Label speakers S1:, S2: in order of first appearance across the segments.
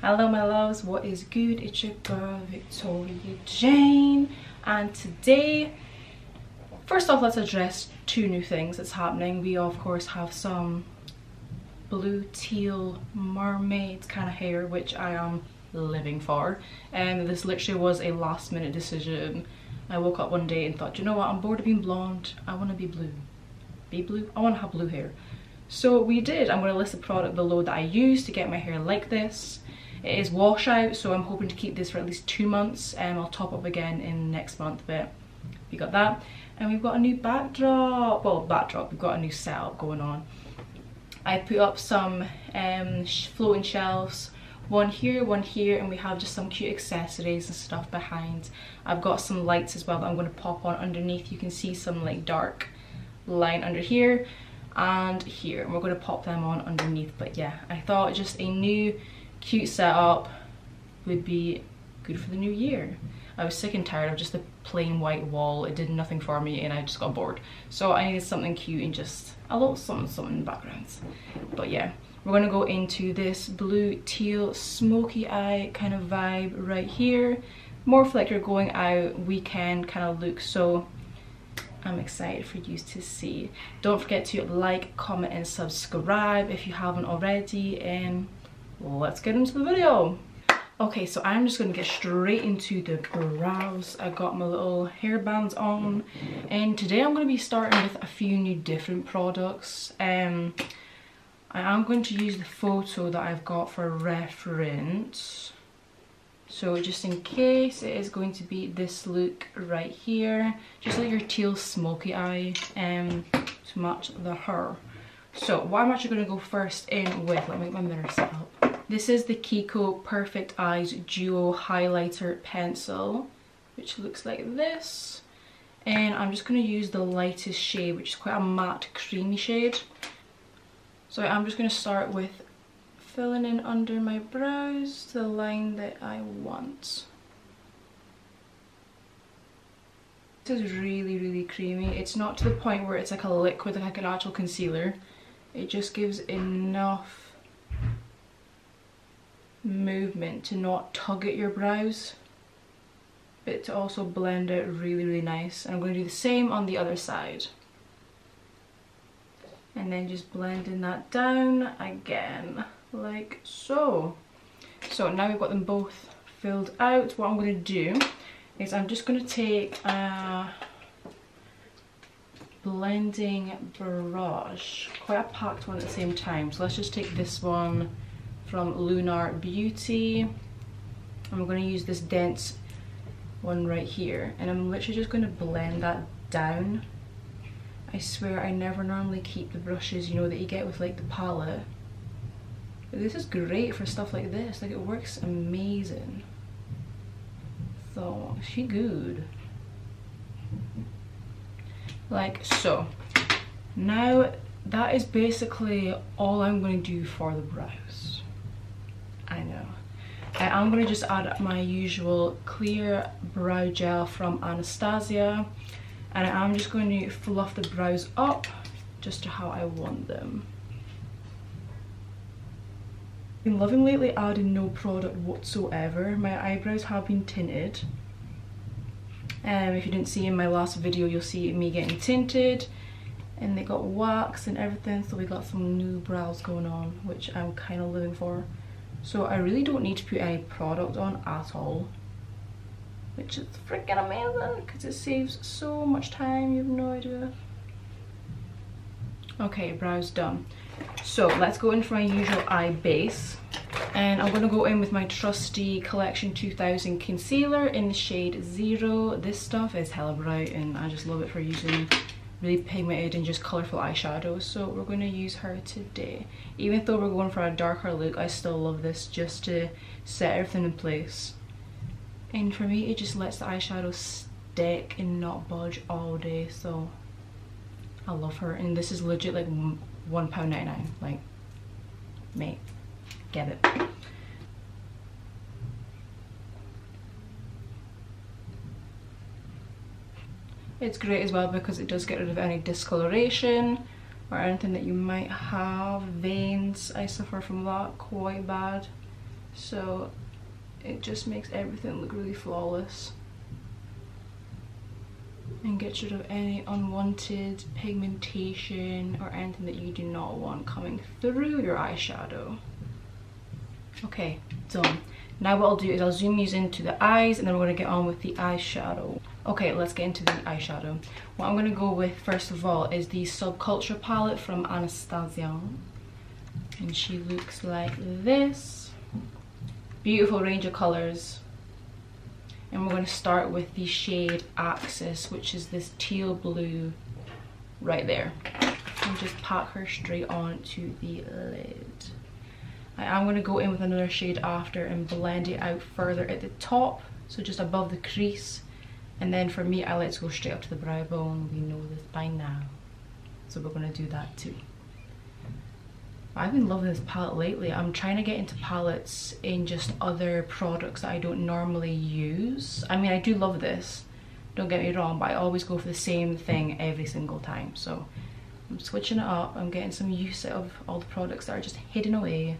S1: Hello my loves, what is good? It's your girl Victoria Jane, and today, first off, let's address two new things that's happening. We of course have some blue teal mermaid kind of hair, which I am living for, and this literally was a last minute decision. I woke up one day and thought, you know what, I'm bored of being blonde, I want to be blue. I want to have blue hair. So we did. I'm going to list the product below that I use to get my hair like this. It is washout, so I'm hoping to keep this for at least 2 months, and I'll top up again in next month, but we got that. And we've got a new backdrop, we've got a new setup going on. I put up some floating shelves, one here, and we have just some cute accessories and stuff behind. I've got some lights as well that I'm going to pop on underneath. You can see some like dark line under here and here, and we're going to pop them on underneath. But yeah, I thought just a new cute setup would be good for the new year. I was sick and tired of just the plain white wall. It did nothing for me and I just got bored, so I needed something cute and just a little something in the backgrounds. But yeah, we're going to go into this blue teal smoky eye kind of vibe right here, more for like you're going out weekend kind of look. So I'm excited for you to see. Don't forget to like, comment and subscribe if you haven't already, and let's get into the video. Okay, so I'm just gonna get straight into the brows. I got my little hair bands on, and today I'm gonna be starting with a few new different products. I am going to use the photo that I've got for to just in case, it is going to be this look right here, just like your teal smoky eye to match the hair. So what I'm actually going to go first in with, let me make my mirror set up. This is the Kiko Perfect Eyes Duo Highlighter Pencil, which looks like this. And I'm just going to use the lightest shade, which is quite a matte creamy shade. So I'm just going to start with filling in under my brows to the line that I want. This is really creamy. It's not to the point where it's like a liquid, like an actual concealer. It just gives enough movement to not tug at your brows, but to also blend out really nice. And I'm going to do the same on the other side, and then just blending that down again like so. So now we've got them both filled out. What I'm going to do is I'm just going to take a blending brush, quite a packed one at the same time. So let's just take this one from Lunar Beauty, and we're going to use this dense one right here, and I'm literally just going to blend that down. I swear I never normally keep the brushes, you know, that you get with like the palette, but this is great for stuff like this. Like, it works amazing. So she good. Like so. Now that is basically all I'm going to do for the brows. I know. I'm going to just add my usual clear brow gel from Anastasia, and I'm just going to fluff the brows up just to how I want them. I've been loving lately adding no product whatsoever. My eyebrows have been tinted. If you didn't see in my last video, you'll see me getting tinted, and they got wax and everything, so we got some new brows going on, which I'm kind of living for. So I really don't need to put any product on at all, which is freaking amazing because it saves so much time, you have no idea. Okay, brows done. So let's go in for my usual eye base, and I'm going to go in with my trusty Collection 2000 concealer in the shade 0. This stuff is hella bright and I just love it for using really pigmented and just colourful eyeshadows. So we're going to use her today. Even though we're going for a darker look, I still love this just to set everything in place. And for me, it just lets the eyeshadow stick and not budge all day, so I love her. And this is legit like £1.99. Like, mate, get it. It's great as well because it does get rid of any discoloration or anything that you might have. Veins, I suffer from that quite bad. so it just makes everything look really flawless and gets rid of any unwanted pigmentation or anything that you do not want coming through your eyeshadow. Okay, done. Now what I'll do is I'll zoom these into the eyes, and then we're going to get on with the eyeshadow. Okay, let's get into the eyeshadow. What I'm going to go with first of all is the Subculture palette from Anastasia, and she looks like this. Beautiful range of colors. And we're going to start with the shade Axis, which is this teal blue right there. And just pat her straight onto the lid. I am going to go in with another shade after and blend it out further at the top, so just above the crease. And then for me, I like to go straight up to the brow bone. We know this by now, so we're going to do that too. I've been loving this palette lately. I'm trying to get into palettes in just other products that I don't normally use. I mean, I do love this, don't get me wrong, but I always go for the same thing every single time. So I'm switching it up. I'm getting some use out of all the products that are just hidden away.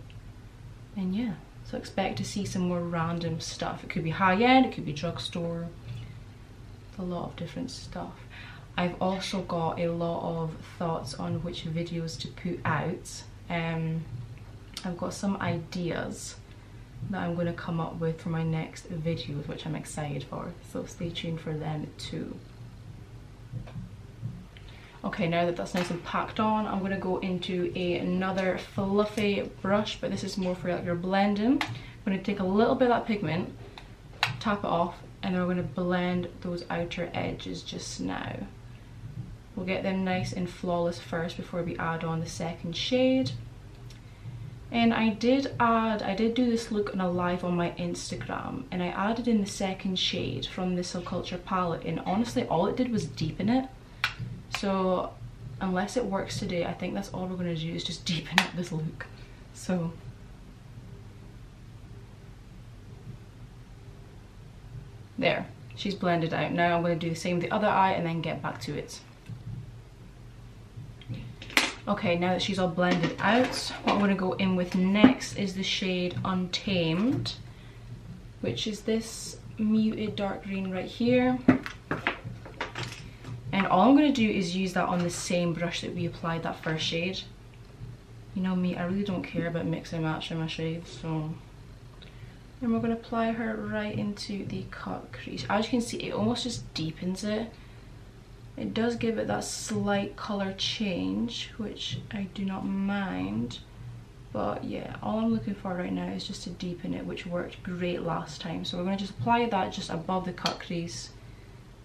S1: And yeah, so expect to see some more random stuff. It could be high-end, it could be drugstore. It's a lot of different stuff. I've also got a lot of thoughts on which videos to put out. I've got some ideas that I'm going to come up with for my next videos, which I'm excited for, so stay tuned for them too. Okay, now that that's nice and packed on, I'm going to go into another fluffy brush, but this is more for like your blending. I'm going to take a little bit of that pigment, tap it off, and then we're going to blend those outer edges just now. We'll get them nice and flawless first before we add on the second shade. And I did do this look on a live on my Instagram, and I added in the second shade from the Subculture palette, and honestly all it did was deepen it. So unless it works today, I think that's all we're going to do is just deepen up this look. So there, she's blended out. Now I'm going to do the same with the other eye and then get back to it. Okay, now that she's all blended out, what I'm going to go in with next is the shade Untamed, which is this muted dark green right here. And all I'm going to do is use that on the same brush that we applied that first shade. You know me, I really don't care about mixing and matching my shades, so... And we're going to apply her right into the cut crease. As you can see, it almost just deepens it. It does give it that slight colour change, which I do not mind. But yeah, all I'm looking for right now is just to deepen it, which worked great last time. So we're going to just apply that just above the cut crease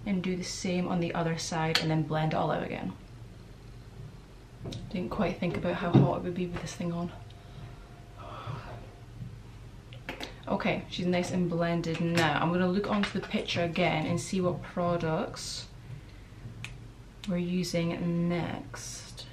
S1: and do the same on the other side and then blend it all out again. Didn't quite think about how hot it would be with this thing on. Okay, she's nice and blended now. I'm going to look onto the picture again and see what products we're using next.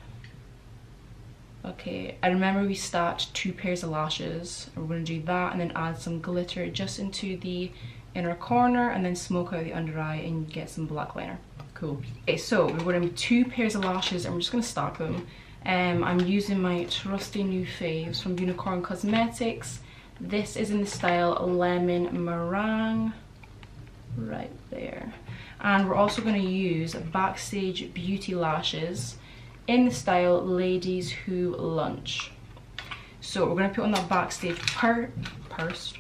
S1: Okay, I remember we stacked 2 pairs of lashes. We're going to do that and then add some glitter just into the inner corner and then smoke out the under eye and get some black liner. Cool. Okay, so we're going to have 2 pairs of lashes and we're just going to stack them. I'm using my trusty new faves from Unicorn Cosmetics. This is in the style Lemon Meringue, right there. And we're also going to use Backstage Beauty lashes in the style Ladies Who Lunch. So we're going to put on that Backstage first,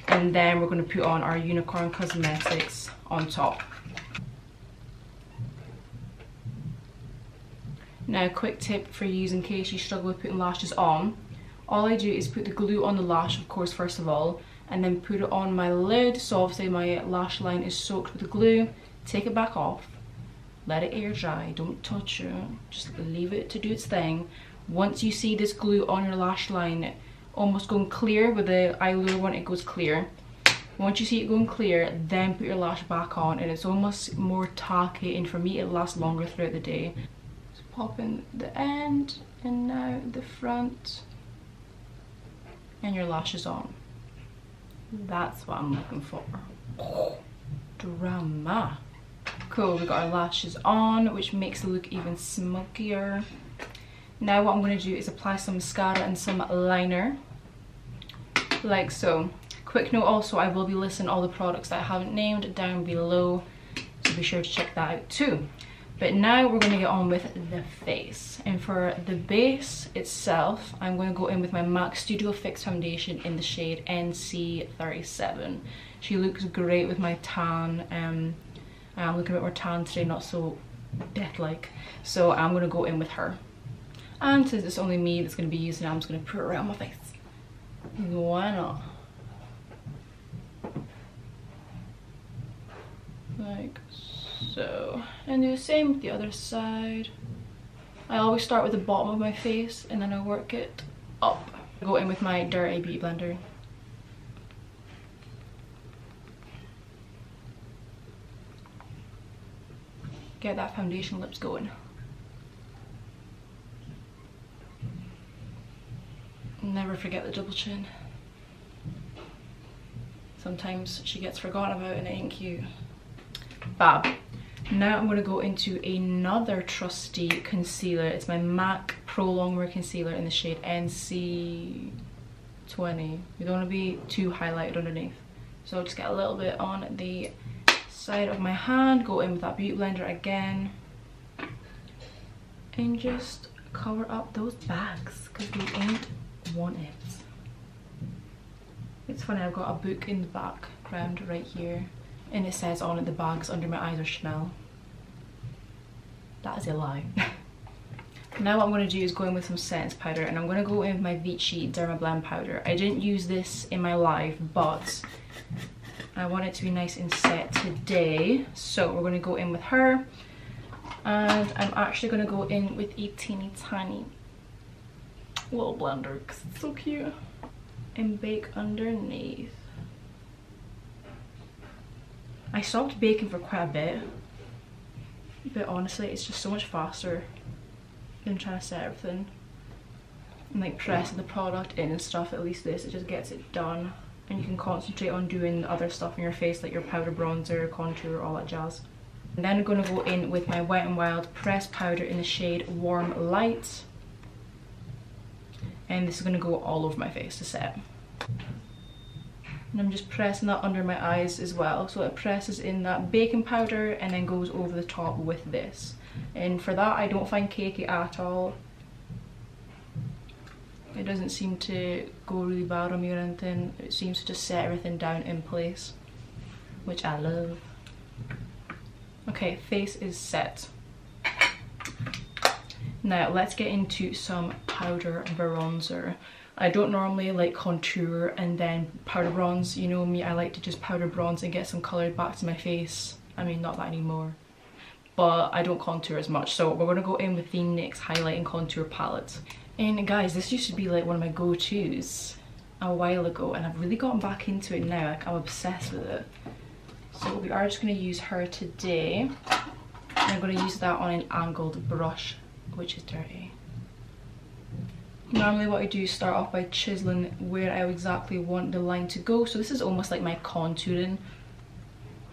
S1: and then we're going to put on our Unicorn Cosmetics on top. Now, a quick tip for you in case you struggle with putting lashes on. All I do is put the glue on the lash, of course, first of all, and then put it on my lid. So obviously my lash line is soaked with the glue. Take it back off, let it air dry, don't touch it, just leave it to do its thing. Once you see this glue on your lash line almost going clear, with the eyeliner one it goes clear. Once you see it going clear, then put your lash back on, and it's almost more tacky, and for me it lasts longer throughout the day. Just pop in the end, and now the front, and your lashes on. That's what I'm looking for. Oh, drama. Cool, we got our lashes on, which makes the look even smokier. Now what I'm going to do is apply some mascara and some liner. like so. Quick note also, I will be listing all the products that I haven't named down below, so be sure to check that out too. But now we're going to get on with the face, and for the base itself I'm going to go in with my MAC Studio Fix foundation in the shade NC37. She looks great with my tan. I'm looking a bit more tan today, not so death-like, so I'm going to go in with her. And since it's only me that's going to be using it, I'm just going to put it right on my face. Why not? Like so. And do the same with the other side. I always start with the bottom of my face and then I work it up. Go in with my Dirty Beauty blender. Get that foundation lips going. Never forget the double chin. Sometimes she gets forgotten about and it ain't cute. Fab. Now I'm going to go into another trusty concealer. It's my MAC Pro Longwear Concealer in the shade NC20. You don't want to be too highlighted underneath. So I'll just get a little bit on the side of my hand, go in with that beauty blender again, and just cover up those bags because they ain't want it. It's funny, I've got a book in the background right here and it says on it the bags under my eyes are Chanel. That is a lie. Now what I'm going to do is go in with some setting powder, and I'm going to go in with my Vichy Derma Blend powder. I didn't use this in my live, but I want it to be nice and set today, so we're going to go in with her. And I'm actually going to go in with a teeny tiny little blender because it's so cute, and bake underneath. I stopped baking for quite a bit, but honestly it's just so much faster than trying to set everything and like pressing the product in and stuff. At least this, it just gets it done and you can concentrate on doing the other stuff in your face like your powder, bronzer, contour, all that jazz. And then I'm going to go in with my Wet n Wild pressed powder in the shade Warm Light, and this is going to go all over my face to set. And I'm just pressing that under my eyes as well, so it presses in that baking powder and then goes over the top with this. And for that I don't find cakey at all. It doesn't seem to go really bad on me or anything. It seems to just set everything down in place, which I love. Okay, face is set. Now let's get into some powder bronzer. I don't normally like contour and then powder bronze. You know me, I like to just powder bronze and get some colour back to my face. I mean, not that anymore, but I don't contour as much. So we're going to go in with the NYX Highlight and Contour Palette. And guys, this used to be like one of my go-tos a while ago, and I've really gotten back into it now. Like, I'm obsessed with it. So we are just going to use her today. And I'm going to use that on an angled brush, which is dirty. Normally what I do is start off by chiseling where I exactly want the line to go. So this is almost like my contouring.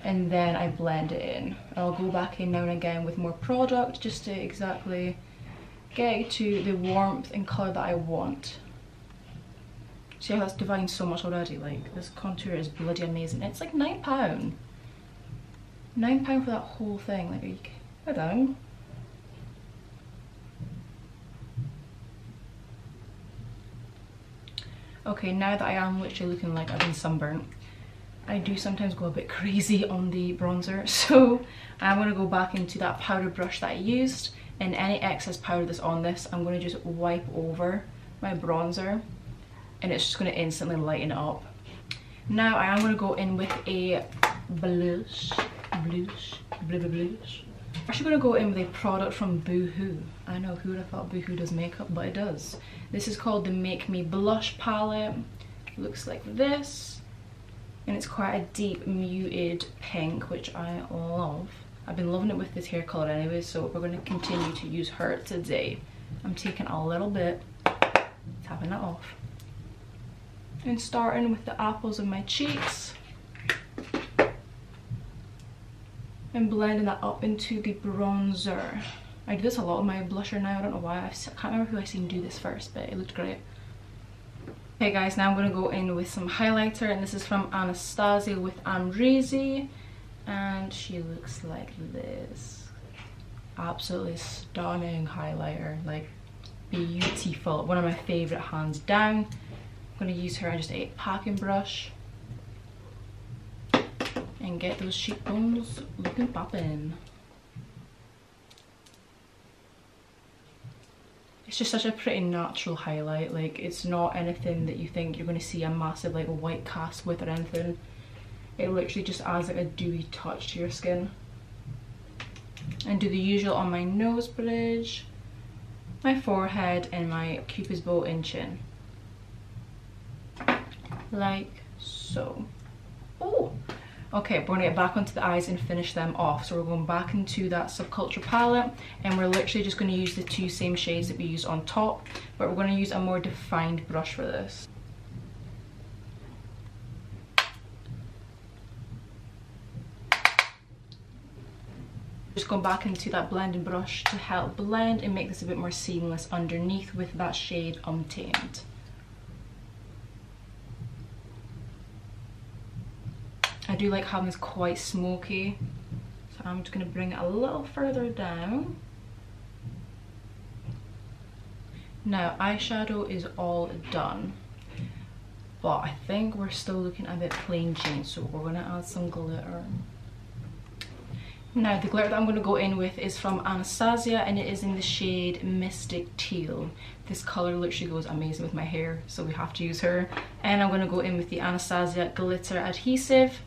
S1: And then I blend it in. I'll go back in now and again with more product just to exactly get to the warmth and colour that I want. See how that's divined so much already? Like, this contour is bloody amazing. It's like £9. £9 for that whole thing. Like, are you kidding? I don't. Okay, now that I am literally looking like I've been sunburnt, I do sometimes go a bit crazy on the bronzer, so I'm going to go back into that powder brush that I used, and any excess powder that's on this I'm going to just wipe over my bronzer, and it's just going to instantly lighten it up. Now I am going to go in with a blush. I'm actually going to go in with a product from Boohoo. I know, who would have thought Boohoo does makeup, but it does. This is called the Make Me Blush palette. It looks like this, and it's quite a deep muted pink, which I love. I've been loving it with this hair colour anyway, so we're going to continue to use her today. I'm taking a little bit, tapping that off, and starting with the apples of my cheeks and blending that up into the bronzer. I do this a lot with my blusher now. I don't know why. I can't remember who I seen do this first, but it looked great. Okay guys, now I'm going to go in with some highlighter, and this is from Anastasia with Meringe, and she looks like this. Absolutely stunning highlighter, like beautiful. One of my favourite hands down. I'm going to use her and just a packing brush and get those cheekbones looking poppin'. It's just such a pretty natural highlight, like it's not anything that you think you're going to see a massive like white cast with or anything. It literally just adds like a dewy touch to your skin. And do the usual on my nose bridge, my forehead, and my cupid's bow and chin. Like so. Oh! Okay, we're gonna get back onto the eyes and finish them off. So we're going back into that Subculture palette, and we're literally just gonna use the two same shades that we used on top, but we're gonna use a more defined brush for this. Just going back into that blending brush to help blend and make this a bit more seamless underneath with that shade Untamed. I do like having this quite smoky, so I'm just going to bring it a little further down. Now eyeshadow is all done, but I think we're still looking a bit plain Jane, so we're going to add some glitter. Now the glitter that I'm going to go in with is from Anastasia, and it is in the shade Mystic Teal. This colour literally goes amazing with my hair, so we have to use her. And I'm going to go in with the Anastasia Glitter Adhesive.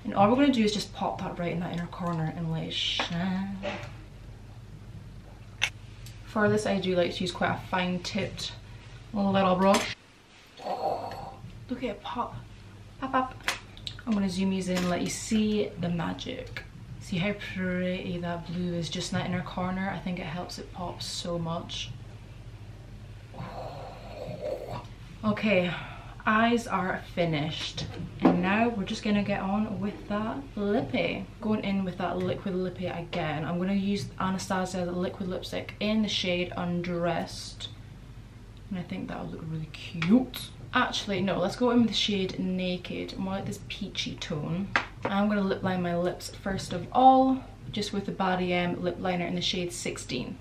S1: And all we're going to do is just pop that right in that inner corner and let it shine. For this I do like to use quite a fine tipped little brush. Look at it pop. Pop, pop. I'm going to zoom these in and let you see the magic. See how pretty that blue is just in that inner corner? I think it helps it pop so much. Okay, eyes are finished. And now we're just gonna get on with that lippy. Going in with that liquid lippy again. I'm gonna use Anastasia liquid lipstick in the shade Undressed. And I think that would look really cute. Actually, no, let's go in with the shade Naked, more like this peachy tone. I'm going to lip line my lips first of all, just with the BarryM lip liner in the shade 16.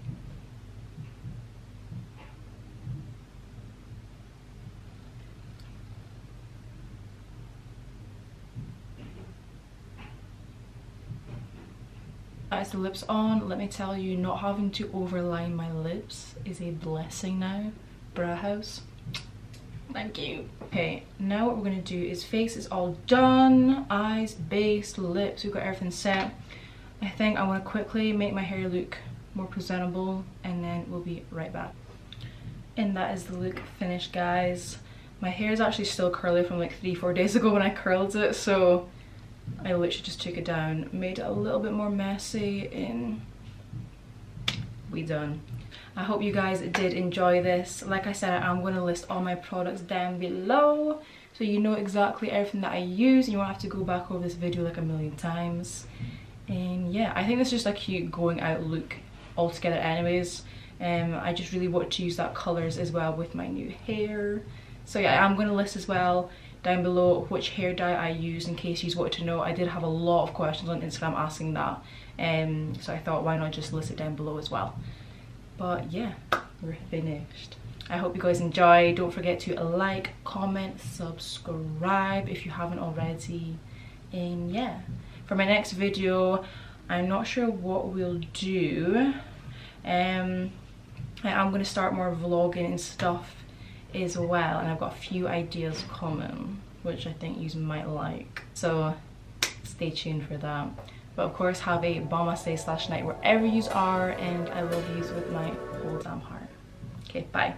S1: As the lips on, let me tell you, not having to overline my lips is a blessing now. Brow house. Thank you. Okay, now what we're going to do is face is all done. Eyes, base, lips, we've got everything set. I think I want to quickly make my hair look more presentable, and then we'll be right back. And that is the look finished, guys. My hair is actually still curly from like 3-4 days ago when I curled it, so I literally just took it down, made it a little bit more messy, and we done. I hope you guys did enjoy this. Like I said, I'm going to list all my products down below, so you know exactly everything that I use and you won't have to go back over this video like a million times. And yeah, I think this is just a cute going out look altogether anyways. I just really want to use that colours as well with my new hair. So yeah, I'm going to list as well down below which hair dye I use in case you want to know. I did have a lot of questions on Instagram asking that, so I thought why not just list it down below as well. But yeah, we're finished. I hope you guys enjoy. Don't forget to like, comment, subscribe if you haven't already. And yeah, for my next video, I'm not sure what we'll do. I'm going to start more vlogging and stuff as well, and I've got a few ideas coming which I think you might like, so stay tuned for that. But of course, have a bomb day / night wherever you are, and I love you with my whole damn heart. Okay, bye.